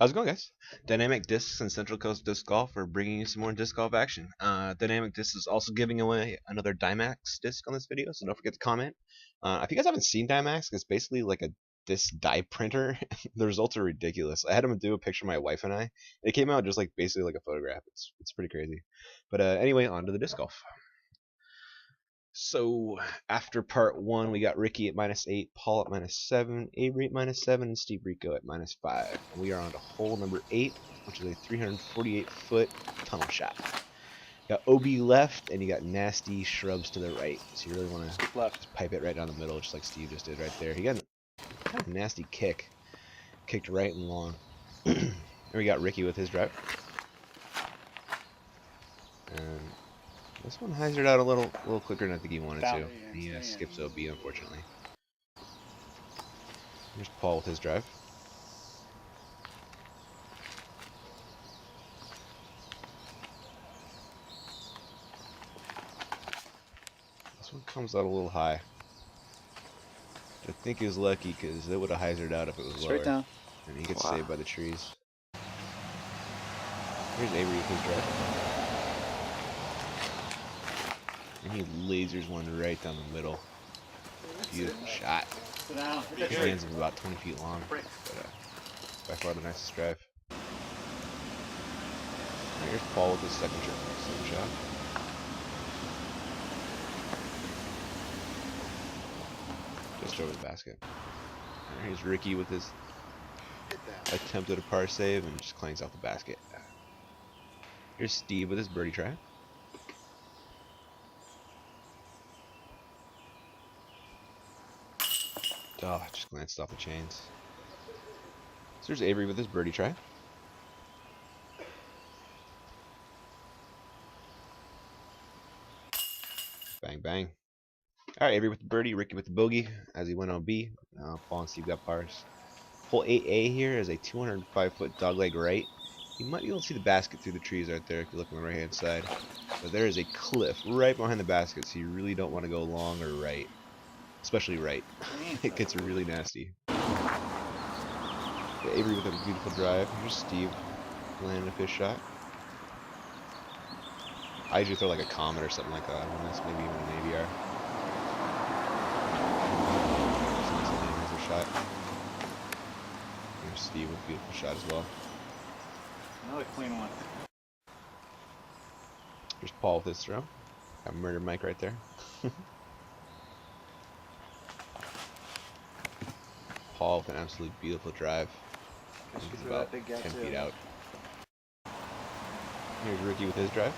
How's it going, guys? Dynamic Discs and Central Coast Disc Golf are bringing you some more disc golf action. Dynamic Discs is also giving away another dyemax disc on this video, so don't forget to comment. If you guys haven't seen dyemax, it's basically like a disc dye printer. The results are ridiculous. I had them do a picture of my wife and I. And it came out just like basically like a photograph. It's pretty crazy. But anyway, on to the disc golf. So after part one, we got Ricky at -8, Paul at -7, Avery at -7, and Steve Rico at -5. And we are on to hole number 8, which is a 348-foot tunnel shot. You got OB left, and you got nasty shrubs to the right. So you really want to just pipe it right down the middle, just like Steve just did right there. He got a kind of nasty kick, kicked right and long. And we got Ricky with his drive. And this one hyzered out a little quicker than I think he wanted to. He skips OB, unfortunately. Here's Paul with his drive. This one comes out a little high. I think he was lucky because it would have hyzered out if it was lower. Straight down. And he gets saved by the trees. Here's Avery with his drive. And he lasers one right down the middle. Beautiful shot. It lands him about 20 feet long, but by far the nicest drive. Here's Paul with his second shot. Just over the basket. And here's Ricky with his attempt at a par save and just clanks off the basket. Here's Steve with his birdie try. Oh, just glanced off the chains. So there's Avery with his birdie try. Bang, bang. Alright, Avery with the birdie, Ricky with the bogey as he went on B. Paul and Steve got pars. Hole 8A here is a 205-foot dogleg right. You might be able to see the basket through the trees right there if you look on the right-hand side. But there is a cliff right behind the basket, so you really don't want to go long or right. Especially right. It gets really nasty. Yeah, Avery with a beautiful drive. Here's Steve landing a fish shot. I usually throw like a Comet or something like that on this, maybe even an AVR. Nice shot. Here's Steve with a beautiful shot as well. Another clean one. Here's Paul with his throw. Got Murder Mike right there. Paul with an absolutely beautiful drive. He's about 10 feet out. Here's Ricky with his drive.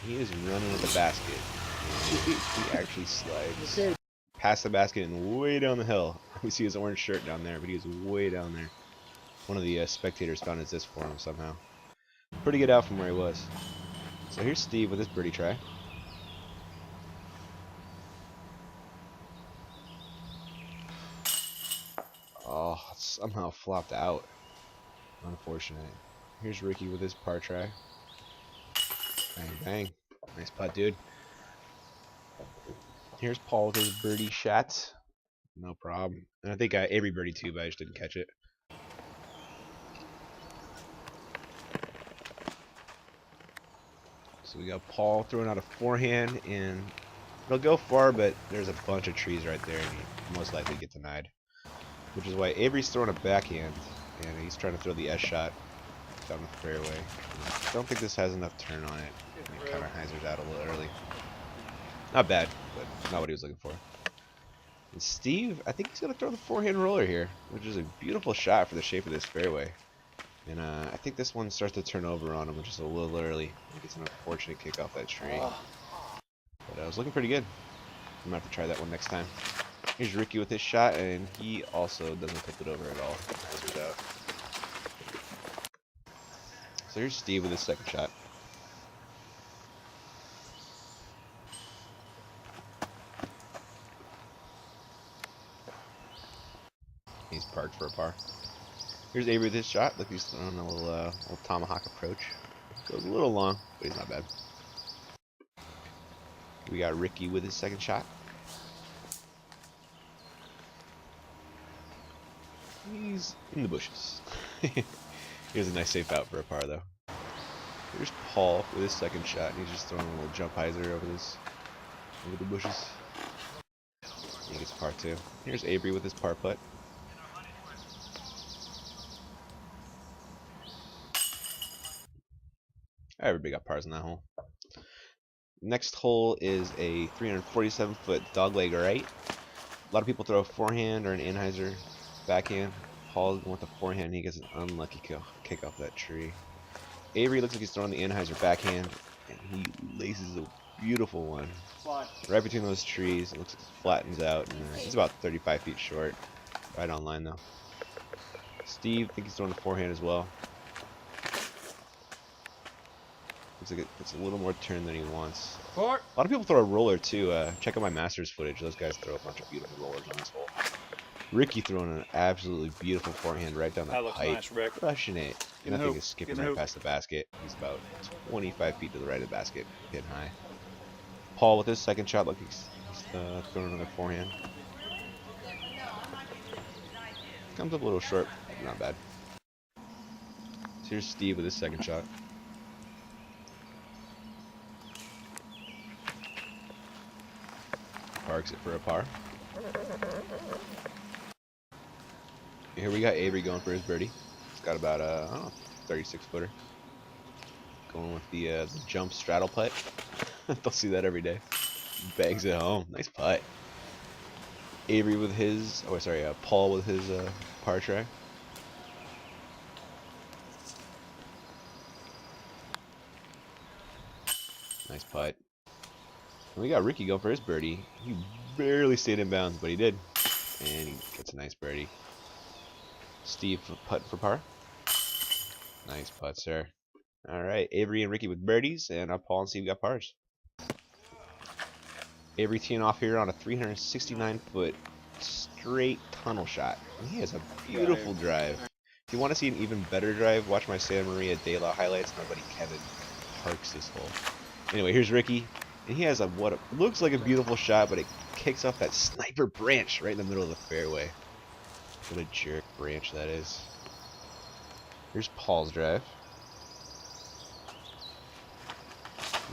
He is running with the basket. He actually slides past the basket and way down the hill. We see his orange shirt down there, but he is way down there. One of the spectators found his disc for him somehow. Pretty good out from where he was. So here's Steve with his birdie try. Oh, somehow flopped out. Unfortunate. Here's Ricky with his par try. Bang, bang. Nice putt, dude. Here's Paul with his birdie shot. No problem. And I think Avery birdie too, but I just didn't catch it. So we got Paul throwing out a forehand, and it'll go far, but there's a bunch of trees right there, and he most likely get denied. Which is why Avery's throwing a backhand, and he's trying to throw the S shot down the fairway. I don't think this has enough turn on it. It kind of hyzers out a little early. Not bad, but not what he was looking for. And Steve, I think he's going to throw the forehand roller here, which is a beautiful shot for the shape of this fairway. And I think this one starts to turn over on him, which is a little early. He gets an unfortunate kick off that tree. But I was looking pretty good. I'm going to have to try that one next time. Here's Ricky with his shot, and he also doesn't flip it over at all. Hyzers out. So here's Steve with his second shot. He's parked for a par. Here's Avery with his shot. Look, he's throwing a little tomahawk approach. Goes a little long, but he's not bad. We got Ricky with his second shot. He's in the bushes. Here's a nice safe out for a par though. Here's Paul with his second shot, and he's just throwing a little jump hyzer over the bushes. He gets par 2. Here's Avery with his par putt. Everybody got pars in that hole. Next hole is a 347-foot dogleg right. A lot of people throw a forehand or an anhyzer backhand. Paul's going with the forehand. He gets an unlucky kick off that tree. Avery looks like he's throwing the anhyzer backhand, and he laces a beautiful one right between those trees. It looks like it flattens out, and he's about 35 feet short. Right on line though. Steve, I think he's throwing the forehand as well. Looks like it's a little more turn than he wants. A lot of people throw a roller too. Check out my Masters footage. Those guys throw a bunch of beautiful rollers on this hole. Ricky throwing an absolutely beautiful forehand right down the pipe. Nice, Rick. Crushing it. And I think it's skipping right past the basket. He's about 25 feet to the right of the basket, hitting high. Paul with his second shot, look, he's throwing another forehand. Comes up a little short, but not bad. So here's Steve with his second shot. Parks it for a par. Here we got Avery going for his birdie. He's got about a 36-footer. Going with the jump straddle putt. They'll see that every day. Bangs it home. Nice putt. Avery with his, Paul with his par try. Nice putt. And we got Ricky going for his birdie. He barely stayed in bounds, but he did. And he gets a nice birdie. Steve putt for par. Nice putt, sir. Alright, Avery and Ricky with birdies, and Paul and Steve got pars. Avery teeing off here on a 369-foot straight tunnel shot. And he has a beautiful drive. If you want to see an even better drive, watch my Santa Maria de la highlights. My buddy Kevin parks this hole. Anyway, here's Ricky. And he has what looks like a beautiful shot, but it kicks off that sniper branch right in the middle of the fairway. What a jerk branch that is. Here's Paul's drive.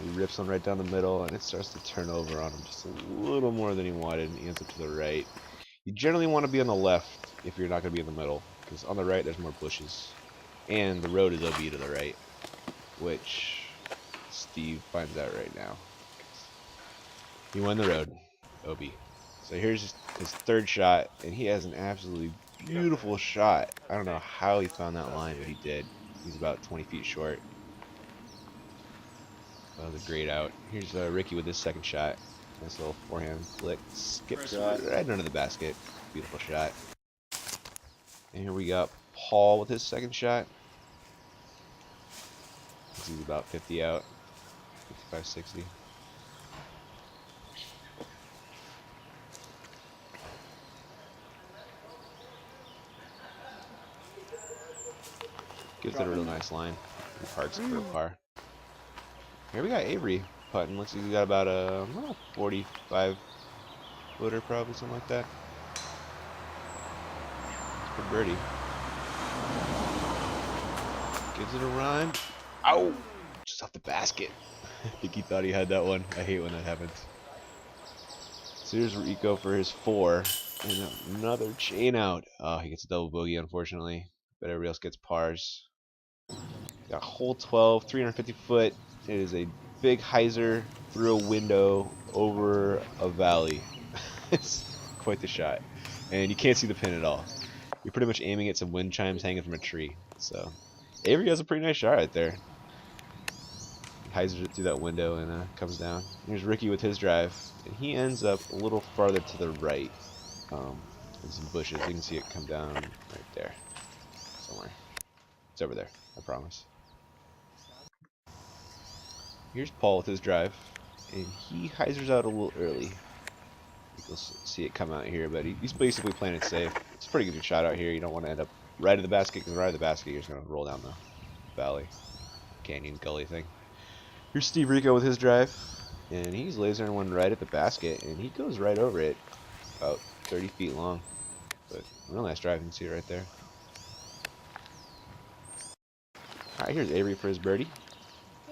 He rips one right down the middle, and it starts to turn over on him just a little more than he wanted, and he ends up to the right. You generally want to be on the left if you're not going to be in the middle, because on the right there's more bushes. And the road is OB to the right, which Steve finds out right now. He won the road, OB. So here's his third shot, and he has an absolutely beautiful shot. I don't know how he found that line, but he did. He's about 20 feet short. That was a great out. Here's Ricky with his second shot. Nice little forehand flick. Skips right under the basket. Beautiful shot. And here we got Paul with his second shot. He's about 50 out. 55, 60. Gives it a real nice line. He parks it for a par. Here we got Avery putting. Looks like he's got about a 45-footer, probably, something like that. It's for birdie. Gives it a run. Ow! Just off the basket. I think he thought he had that one. I hate when that happens. So here's Rico for his 4. And another chain out. Oh, he gets a double bogey, unfortunately. But everybody else gets pars. Got hole 12, 350 foot. It is a big hyzer through a window over a valley. It's quite the shot. And you can't see the pin at all. You're pretty much aiming at some wind chimes hanging from a tree. So Avery has a pretty nice shot right there. He hyzers it through that window and comes down. Here's Ricky with his drive. And he ends up a little farther to the right. In some bushes. You can see it come down right there. Somewhere. It's over there, I promise. Here's Paul with his drive, and he hyzers out a little early. You'll see it come out here, but he's basically playing it safe. It's a pretty good shot out here. You don't want to end up right at the basket, because right at the basket you're just going to roll down the valley, canyon, gully thing. Here's Steve Rico with his drive, and he's lasering one right at the basket, and he goes right over it, about 30 feet long. but real nice drive. You can see it right there. All right, here's Avery for his birdie.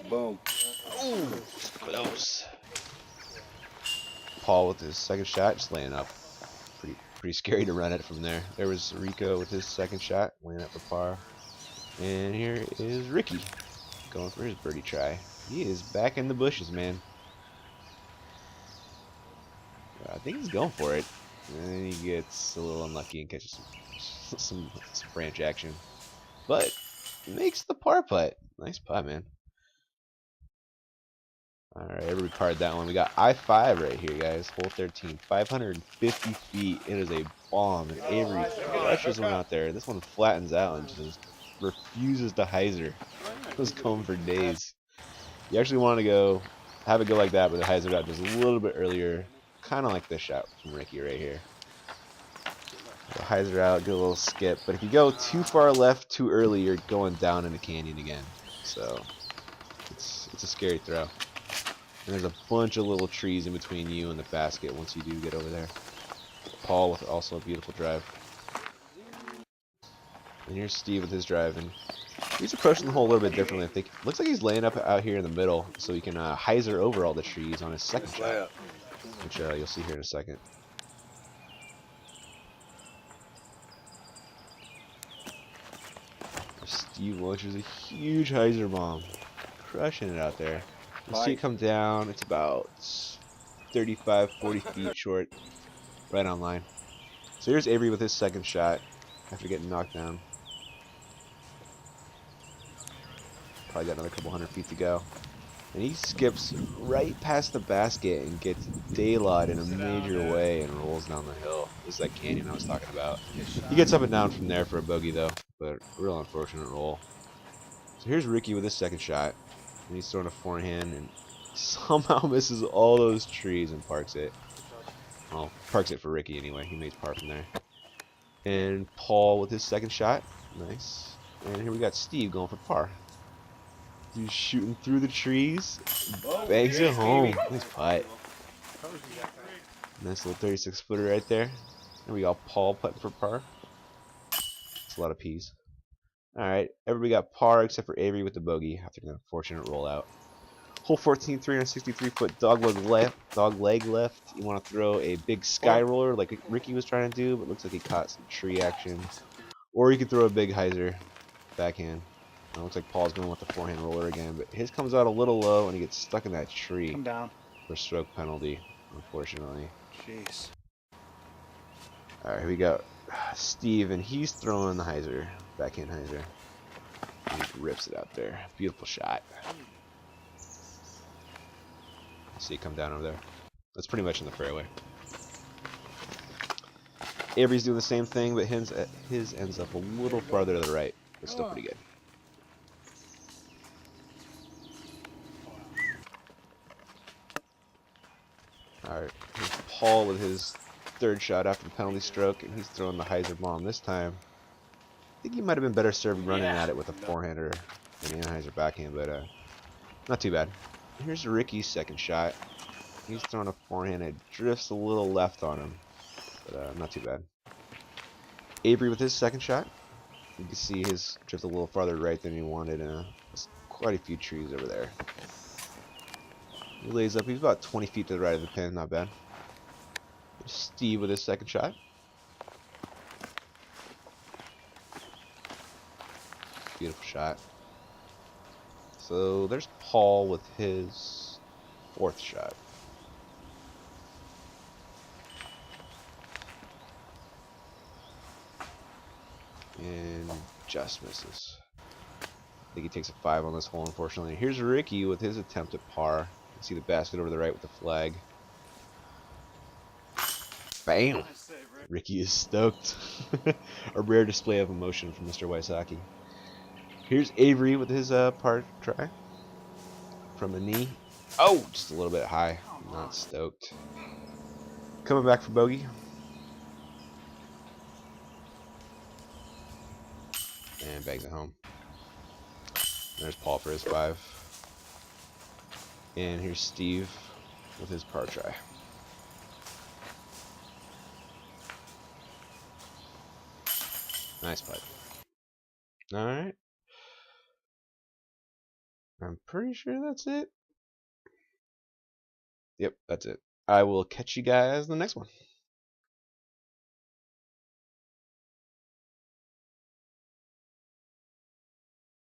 Boom. Ooh, close. Paul with his second shot, just laying up. Pretty scary to run it from there. There was Rico with his second shot, laying up for par. And here is Ricky going for his birdie try. He is back in the bushes, man. I think he's going for it. And then he gets a little unlucky and catches some branch action. But makes the par putt. Nice putt, man. Alright, everybody card that one. We got I-5 right here, guys. Hole 13. 550 feet. It is a bomb. And Avery crushes one out there. This one flattens out and just refuses to hyzer. It was going for days. You actually want to go have it go like that, but the hyzer out just a little bit earlier. Kind of like this shot from Ricky right here. The hyzer out, get a little skip. But if you go too far left too early, you're going down in the canyon again. So it's a scary throw. And there's a bunch of little trees in between you and the basket once you do get over there. Paul with also a beautiful drive. And here's Steve with his drive. And he's approaching the hole a little bit differently. I think looks like he's laying up out here in the middle so he can hyzer over all the trees on his second shot, which you'll see here in a second. Steve launches a huge hyzer bomb, crushing it out there. You see it come down. It's about 35, 40 feet short, right on line. So here's Avery with his second shot after getting knocked down. Probably got another couple hundred feet to go. And he skips right past the basket and gets daylight in a major way and rolls down the hill. This is that canyon I was talking about. He gets up and down from there for a bogey though, but a real unfortunate roll. So here's Ricky with his second shot. And he's throwing a forehand and somehow misses all those trees and parks it. Well, parks it for Ricky anyway. He makes par from there. And Paul with his second shot. Nice. And here we got Steve going for par. He's shooting through the trees. Bangs it home. Nice putt. Nice little 36-footer right there. And we got Paul putting for par. It's a lot of P's. Alright, everybody got par except for Avery with the bogey after an unfortunate rollout. Hole 14, 363-foot dog leg left. You want to throw a big sky roller like Ricky was trying to do, but looks like he caught some tree action. Or you could throw a big hyzer backhand. It looks like Paul's going with the forehand roller again, but his comes out a little low and he gets stuck in that tree. Come down. For stroke penalty, unfortunately. Jeez. Alright, here we go. Steve, and he's throwing the hyzer, backhand hyzer. And he rips it out there. Beautiful shot. See it come down over there. That's pretty much in the fairway. Avery's doing the same thing, but his ends up a little farther to the right. But still pretty good. Alright, here's Paul with his third shot after the penalty stroke, and he's throwing the hyzer bomb this time. I think he might have been better served running at it with a forehander than an hyzer backhand, but not too bad. Here's Ricky's second shot. He's throwing a forehand. It drifts a little left on him, but not too bad. Avery with his second shot. You can see his drift a little farther right than he wanted. There's quite a few trees over there. He lays up. He's about 20 feet to the right of the pin. Not bad. There's Steve with his second shot. Beautiful shot. So there's Paul with his fourth shot. And just misses. I think he takes a 5 on this hole, unfortunately. Here's Ricky with his attempt at par. You can see the basket over the right with the flag. Bam! Ricky is stoked. A rare display of emotion from Mr. Wysocki. Here's Avery with his par try. From the knee. Oh! Just a little bit high. Not stoked. Coming back for bogey. And bags it home. There's Paul for his 5. And here's Steve with his par try. Nice putt. All right. I'm pretty sure that's it. Yep, that's it. I will catch you guys in the next one.